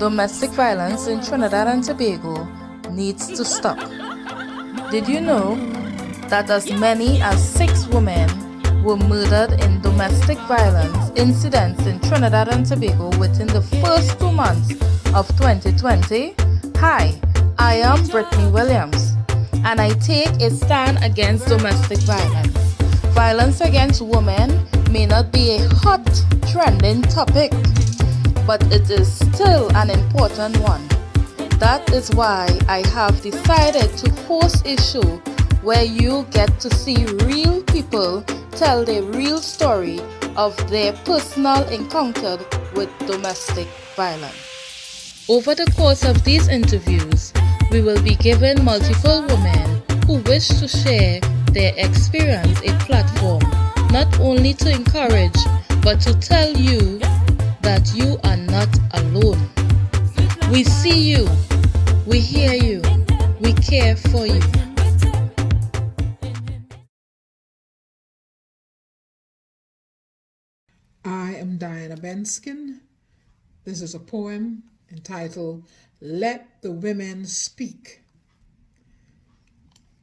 Domestic violence in Trinidad and Tobago needs to stop. Did you know that as many as 6 women were murdered in domestic violence incidents in Trinidad and Tobago within the first 2 months of 2020? Hi, I am Brittany Williams, and I take a stand against domestic violence. Violence against women may not be a hot, trending topic, but it is still an important one. That is why I have decided to host a show where you get to see real people tell their real story of their personal encounter with domestic violence. Over the course of these interviews, we will be giving multiple women who wish to share their experience a platform, not only to encourage, but to tell you that you are not alone. We see you, we hear you, we care for you. I am Benskin. This is a poem entitled Let the Women Speak.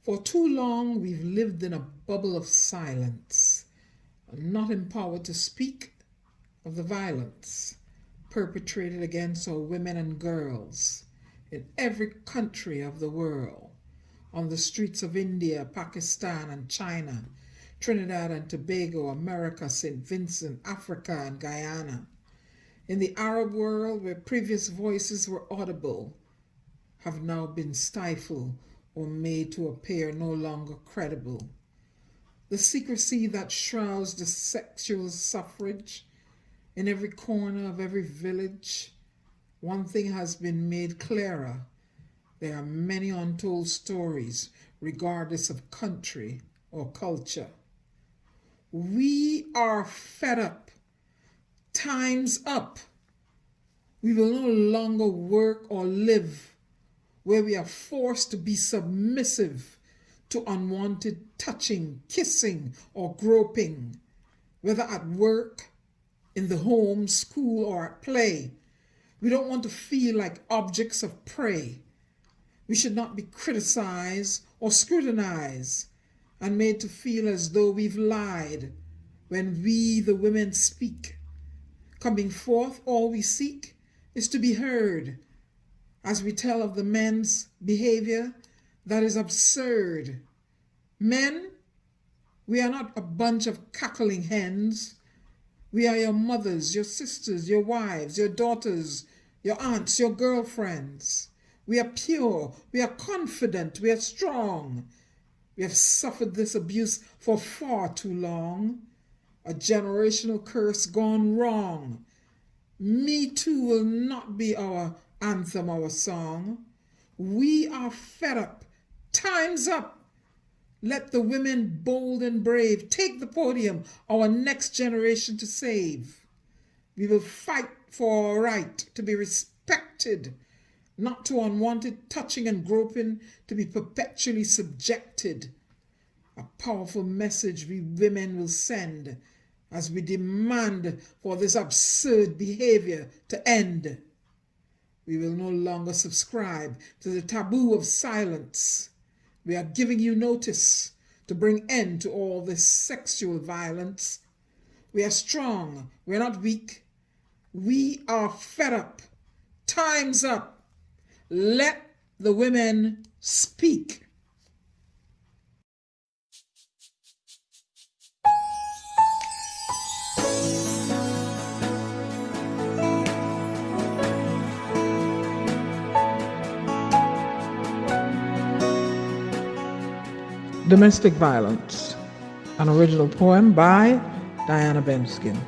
For too long we've lived in a bubble of silence, not empowered to speak of the violence perpetrated against our women and girls in every country of the world, on the streets of India, Pakistan and China, Trinidad and Tobago, America, St. Vincent, Africa and Guyana. In the Arab world, where previous voices were audible, have now been stifled or made to appear no longer credible. The secrecy that shrouds the sexual suffrage in every corner of every village, one thing has been made clearer. There are many untold stories, regardless of country or culture. We are fed up. Time's up. We will no longer work or live where we are forced to be submissive to unwanted touching, kissing, or groping, whether at work, in the home, school, or at play. We don't want to feel like objects of prey. We should not be criticized or scrutinized and made to feel as though we've lied when we, the women, speak. Coming forth, all we seek is to be heard as we tell of the men's behavior that is absurd. Men, we are not a bunch of cackling hens. We are your mothers, your sisters, your wives, your daughters, your aunts, your girlfriends. We are pure, we are confident, we are strong. We have suffered this abuse for far too long. A generational curse gone wrong. Me Too will not be our anthem, our song. We are fed up. Time's up. Let the women bold and brave take the podium, our next generation to save. We will fight for our right to be respected, not to unwanted touching and groping, to be perpetually subjected. A powerful message we women will send as we demand for this absurd behavior to end. We will no longer subscribe to the taboo of silence. We are giving you notice to bring end to all this sexual violence. We are strong. We are not weak. We are fed up. Time's up. Let the women speak. Domestic Violence, an original poem by Benskin.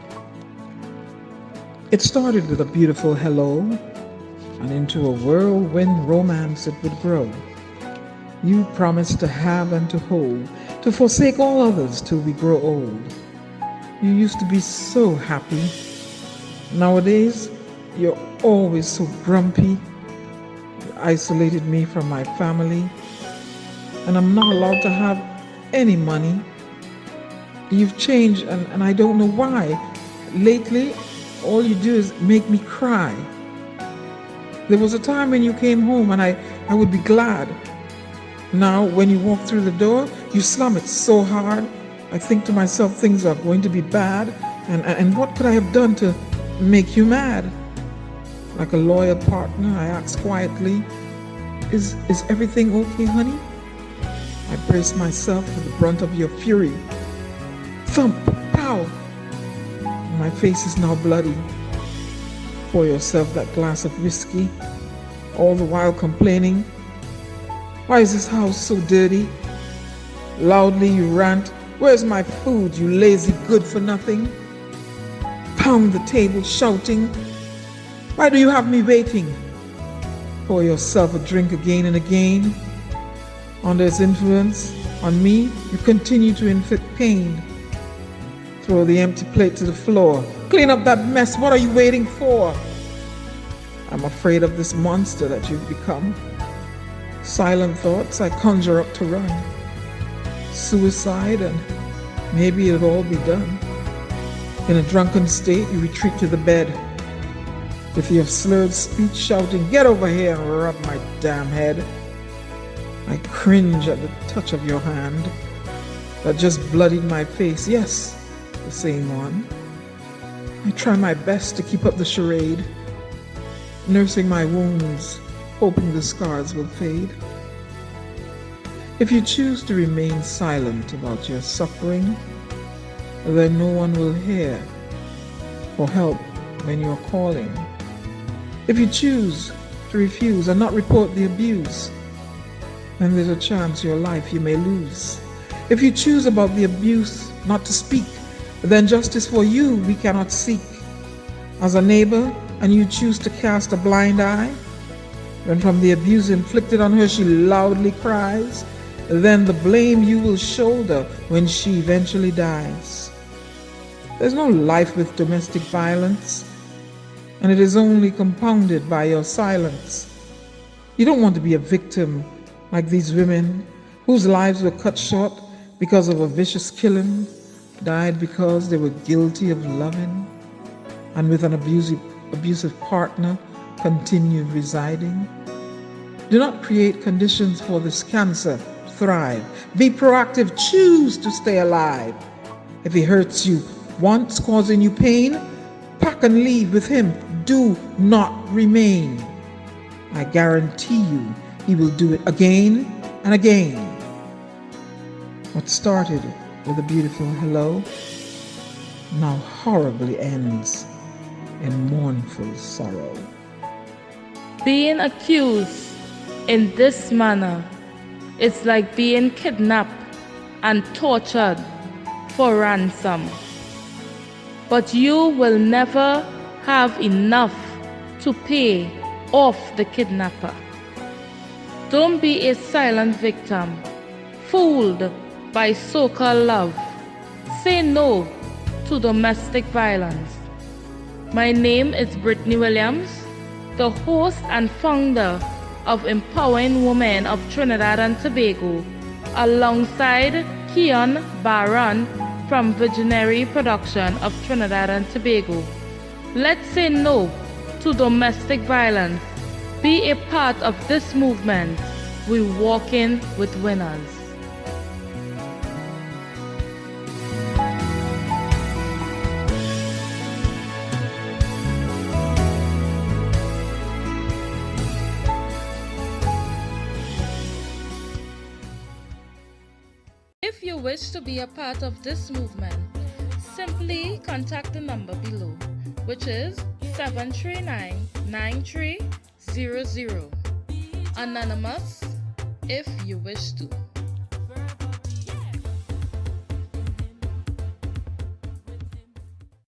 It started with a beautiful hello, and into a whirlwind romance it would grow. You promised to have and to hold, to forsake all others till we grow old. You used to be so happy. Nowadays, you're always so grumpy. You isolated me from my family, and I'm not allowed to have any money. You've changed, and I don't know why. Lately, all you do is make me cry. There was a time when you came home and I would be glad. Now, when you walk through the door, you slam it so hard. I think to myself, things are going to be bad. And what could I have done to make you mad? Like a loyal partner, I ask quietly, Is everything okay, honey? I brace myself for the brunt of your fury. Thump, pow! My face is now bloody. Pour yourself that glass of whiskey, all the while complaining. Why is this house so dirty? Loudly you rant, where's my food, you lazy good for nothing? Pound the table shouting, why do you have me waiting? Pour yourself a drink again and again. Under its influence on me, you continue to inflict pain. Throw the empty plate to the floor. Clean up that mess, what are you waiting for? I'm afraid of this monster that you've become. Silent thoughts I conjure up to run. Suicide, and maybe it'll all be done. In a drunken state, you retreat to the bed. With your slurred speech shouting, get over here and rub my damn head. I cringe at the touch of your hand that just bloodied my face. Yes, the same one. I try my best to keep up the charade, nursing my wounds, hoping the scars will fade. If you choose to remain silent about your suffering, then no one will hear or help when you're calling. If you choose to refuse and not report the abuse, then there's a chance your life you may lose. If you choose about the abuse not to speak, then justice for you we cannot seek. As a neighbor, and you choose to cast a blind eye, when from the abuse inflicted on her she loudly cries, then the blame you will shoulder when she eventually dies. There's no life with domestic violence, and it is only compounded by your silence. You don't want to be a victim like these women whose lives were cut short because of a vicious killing, died because they were guilty of loving, and with an abusive partner continued residing. Do not create conditions for this cancer to thrive. Be proactive, choose to stay alive. If he hurts you once, causing you pain, pack and leave with him. Do not remain. I guarantee you he will do it again and again. What started with a beautiful hello now horribly ends in mournful sorrow. Being accused in this manner is like being kidnapped and tortured for ransom. But you will never have enough to pay off the kidnapper. Don't be a silent victim, fooled by so-called love. Say no to domestic violence. My name is Brittany Williams, the host and founder of Empowering Women of Trinidad and Tobago, alongside Keon Baron from Visionary Production of Trinidad and Tobago. Let's say no to domestic violence. Be a part of this movement. We're walking with winners. If you wish to be a part of this movement, simply contact the number below, which is 739-9300. Anonymous, if you wish to.